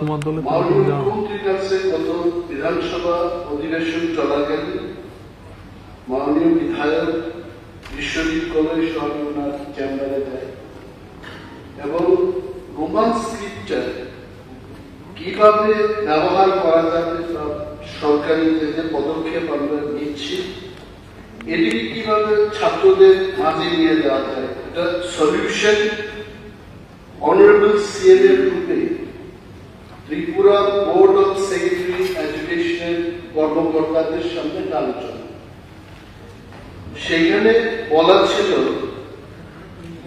তোমার দলে মুখ্যমন্ত্রীর কাছে গত বিধানসভা অধিবেশন চলাকালীন মাননীয় বিধায়ক বিশ্বজিৎ কলেজ সহ ওনার চেম্বারে যায় এবং রোমান স্ক্রিপ্টটা কিভাবে ব্যবহার করা যাবে বা সরকারি যে পদক্ষেপ আমরা নিচ্ছি এটি কিভাবে ছাত্রদের মাঝে নিয়ে যাওয়া যায় এটা সলিউশন অনারেবল সিএম এর রূপে ত্রিপুরা বোর্ড অফ সেকেন্ডারি এডুকেশনের কর্মকর্তাদের সামনে আলোচনা। সেখানে বলা ছিল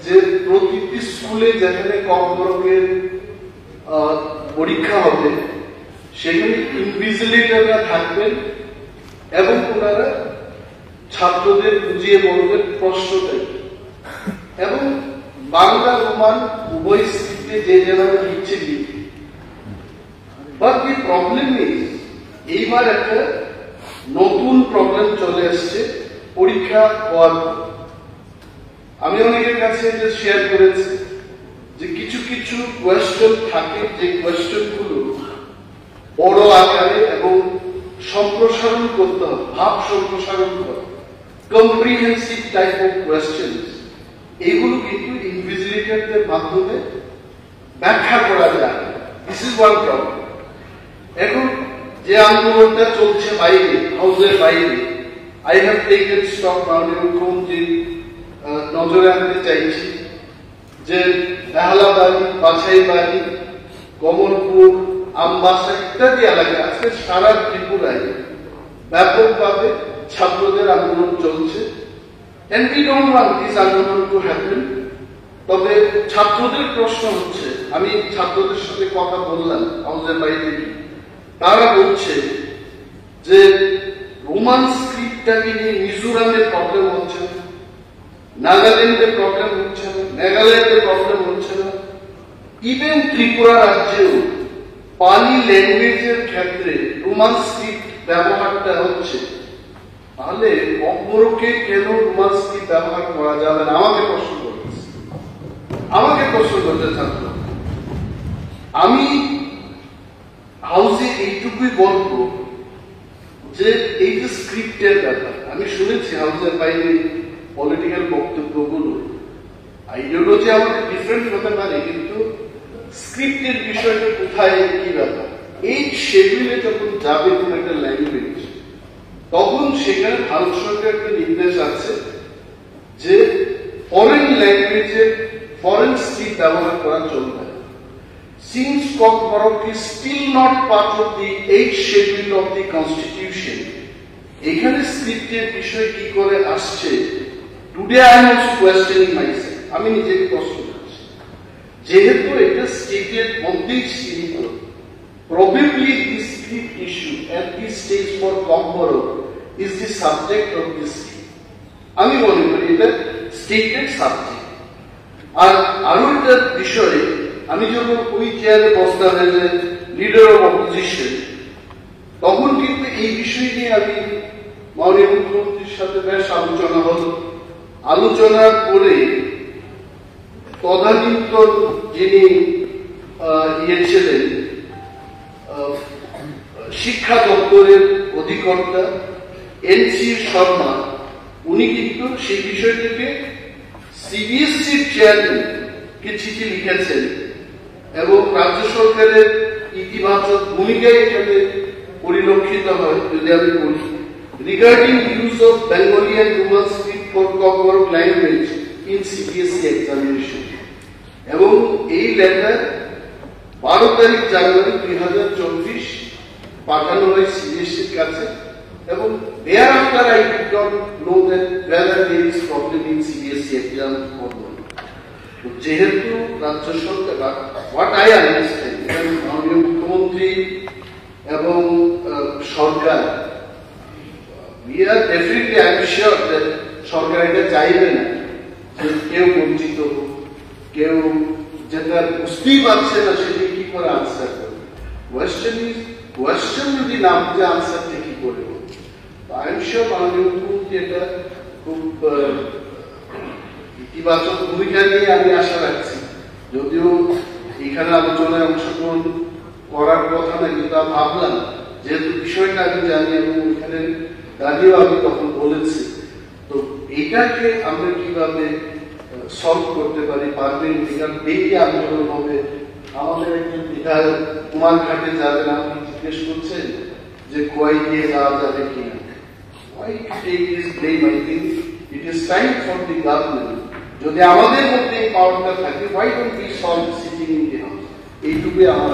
যে প্রতিটি স্কুলে যেখানে কর্মরতের পরীক্ষা হবে সেখানে ইনভিজিলেটররা থাকবেন এবং ওনারা ছাত্রদের বুঝিয়ে বলবেন প্রশ্নটা এবং বাংলা রোমান উভয় স্ক্রিপ্টে যে যেভাবে লিখছে লিখবে। বাট দি প্রবলেম ইজ এইবার একটা নতুন প্রবলেম চলে আসছে পরীক্ষা হওয়ার পর। আমি অনেকের কাছে যে শেয়ার করেছি যে কিছু কিছু কোয়েশ্চেন থাকে যে কোয়েশ্চেন গুলো বড় আকারে এবং সম্প্রসারণ করতে হবে, ভাব সম্প্রসারণ করা, কম্প্রিহেন্সিভ টাইপ অফ কোয়েশ্চেন, এগুলো কিন্তু ইনভিজিলেটরদের মাধ্যমে ব্যাখ্যা করা যায়। This is one problem. এখন যে আন্দোলনটা চলছে বাইরে, হাউসের বাইরে, আই হ্যাভ টেকেন স্টক মাননীয় মুখ্যমন্ত্রী নজরে আনতে চাইছি যে বেহালাবাড়ি, বাছাইবাড়ি, কমলপুর, আমবাসা ইত্যাদি এলাকায় আজকে সারা ত্রিপুরায় ব্যাপকভাবে ছাত্রদের আন্দোলন চলছে। And we don't want this আন্দোলন to happen. তবে ছাত্রদের প্রশ্ন হচ্ছে, আমি ছাত্রদের সাথে কথা বললাম হাউসের বাইরে, তারা বলছে যে রোমান স্ক্রিপ্টটাকে নিয়ে মিজোরামের প্রবলেম হচ্ছে না, নাগাল্যান্ডের প্রবলেম হচ্ছে না, মেঘালয়ের প্রবলেম হচ্ছে না, ইভেন ত্রিপুরা রাজ্যেও পালি ল্যাঙ্গুয়েজের ক্ষেত্রে রোমান স্ক্রিপ্ট ব্যবহারটা হচ্ছে। তাহলে অপরকে কেন রোমান স্ক্রিপ্ট ব্যবহার করা যাবে না? আমাকে প্রশ্ন করতে ছাত্র। আমি হাউসে এইটুকুই বলবো যে এই যে স্ক্রিপ্টের ব্যাপার, আমি শুনেছি হাউসের বাইরে পলিটিক্যাল বক্তব্যগুলো, আইডিওলজি আমাদের ডিফারেন্ট হতে পারে, কিন্তু স্ক্রিপ্টের বিষয়টা কোথায় কি ব্যাপার। এই শেডিউলে যখন যাবে কোন একটা ল্যাঙ্গুয়েজ, তখন সেখানে ভারত সরকারের নির্দেশ আছে যে ফরেন ল্যাঙ্গুয়েজের ফরেন স্ক্রিপ্ট ব্যবহার করা চলবে। Since Kokborok is still not part of the 8th schedule of the Constitution, এখানে স্ক্রিপ্টের বিষয় কি করে আসছে? Today I am also questioning myself. আমি নিজেকে প্রশ্ন করছি, যেহেতু এটা স্টেটের মধ্যেই সীমিত, probably the script issue at this stage for Kokborok is the subject of this script. আমি মনে করি এটা স্টেটের সাবজেক্ট। আর আরো একটা বিষয়ে, আমি যখন ওই চেয়ারে বসতাম লিডার অফ অপোজিশন, তখন কিন্তু এই বিষয় নিয়ে আমি মাননীয় মুখ্যমন্ত্রীর সাথে বেশ আলোচনা হল। আলোচনার পরে তদানীন্তন যিনি ছিলেন শিক্ষা দপ্তরের অধিকর্তা এনসি শর্মা, উনি কিন্তু সেই বিষয়টিকে সিবিএসসির চেয়ারম্যান কে চিঠি লিখেছেন এবং রাজ্য সরকারের ইতিবাচক ভূমিকায় এখানে পরিলক্ষিত হয়। যদি আমি বলি, regarding use of Bengali and Roman script for Kokborok language in CBSE examination, এবং এই লেটার 12 তারিখ জানুয়ারি 2024 পাঠানো হয় সিবিএসসির কাছে। এবং thereafter I did not know that whether there is problem in CBSE exam or not. যেহেতু রাজ্য সরকার, what I understand, মাননীয় মুখ্যমন্ত্রী এবং সরকার, we are definitely, I am sure that সরকার এটা চাইবে না যে কেউ বঞ্চিত হোক, কেউ যেটা বুঝতেই পারছে না সেটি কি করে আনসার করবে। কোয়েশ্চেন যদি না বুঝে আনসারটা কি করে হবে। আই এম শিওর মাননীয় মুখ্যমন্ত্রী এটা খুব ইতিবাচক ভূমিকা নিয়ে আমি আশা রাখছি। যদিও এখানে আলোচনায় অংশগ্রহণ করার কথা না, কিন্তু ভাবলাম যেহেতু বিষয়টা আমি জানি এবং ওইখানে দাঁড়িয়েও আমি তখন বলেছি, তো এটাকে আমরা কিভাবে সলভ করতে পারি পারবেন কিনা, এই আন্দোলন হবে। আমাদের একজন বিধায়ক কুমারঘাটে যাবেন, আপনি জিজ্ঞেস করছেন যে খোয়াই দিয়ে যাওয়া যাবে কিনা। Why to take this blame? I think it is time for the government. যদি আমাদের মধ্যে এই পাওয়ারটা থাকে, why don't we solve sitting in the house? এইটুকুই আমার